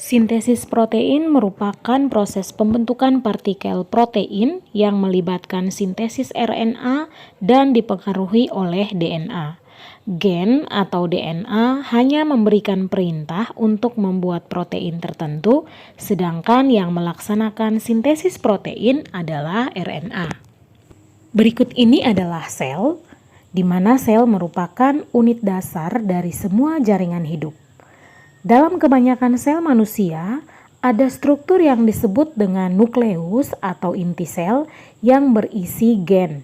Sintesis protein merupakan proses pembentukan partikel protein yang melibatkan sintesis RNA dan dipengaruhi oleh DNA. Gen atau DNA hanya memberikan perintah untuk membuat protein tertentu, sedangkan yang melaksanakan sintesis protein adalah RNA. Berikut ini adalah sel, di mana sel merupakan unit dasar dari semua jaringan hidup. Dalam kebanyakan sel manusia, ada struktur yang disebut dengan nukleus atau inti sel yang berisi gen.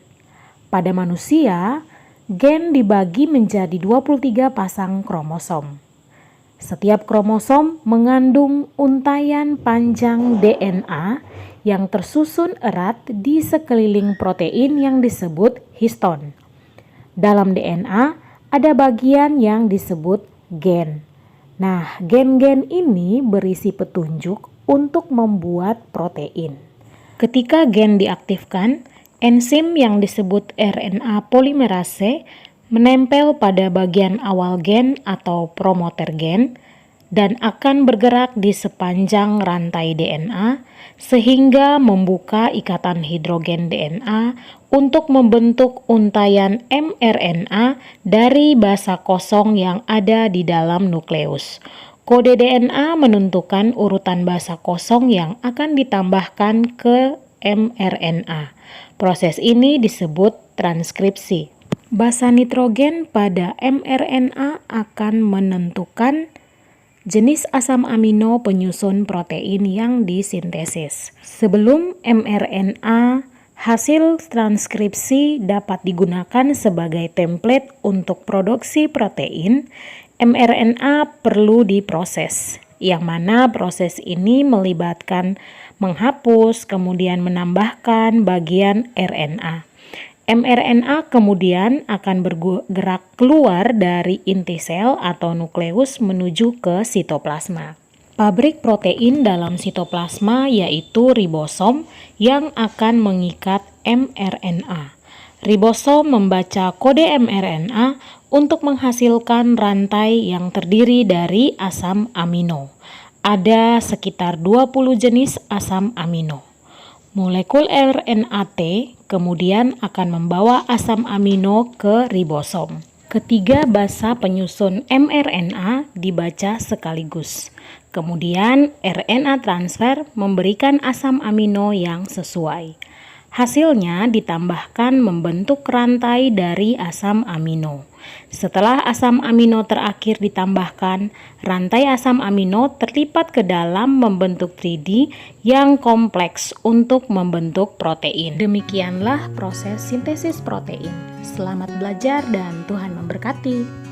Pada manusia, gen dibagi menjadi 23 pasang kromosom. Setiap kromosom mengandung untaian panjang DNA yang tersusun erat di sekeliling protein yang disebut histon. Dalam DNA, ada bagian yang disebut gen. Nah, gen-gen ini berisi petunjuk untuk membuat protein. Ketika gen diaktifkan, enzim yang disebut RNA polimerase menempel pada bagian awal gen atau promoter gen dan akan bergerak di sepanjang rantai DNA sehingga membuka ikatan hidrogen DNA untuk membentuk untaian mRNA dari basa kosong yang ada di dalam nukleus. Kode DNA menentukan urutan basa kosong yang akan ditambahkan ke mRNA. Proses ini disebut transkripsi. Basa nitrogen pada mRNA akan menentukan jenis asam amino penyusun protein yang disintesis. Sebelum mRNA, hasil transkripsi dapat digunakan sebagai template untuk produksi protein. mRNA perlu diproses, yang mana proses ini melibatkan menghapus, kemudian menambahkan bagian RNA. mRNA kemudian akan bergerak keluar dari inti sel atau nukleus menuju ke sitoplasma. Pabrik protein dalam sitoplasma yaitu ribosom yang akan mengikat mRNA. Ribosom membaca kode mRNA untuk menghasilkan rantai yang terdiri dari asam amino. Ada sekitar 20 jenis asam amino. Molekul RNA-T kemudian akan membawa asam amino ke ribosom. Ketiga basa penyusun mRNA dibaca sekaligus. Kemudian RNA transfer memberikan asam amino yang sesuai. Hasilnya ditambahkan membentuk rantai dari asam amino. Setelah asam amino terakhir ditambahkan, rantai asam amino terlipat ke dalam membentuk 3D yang kompleks untuk membentuk protein. Demikianlah proses sintesis protein. Selamat belajar dan Tuhan memberkati.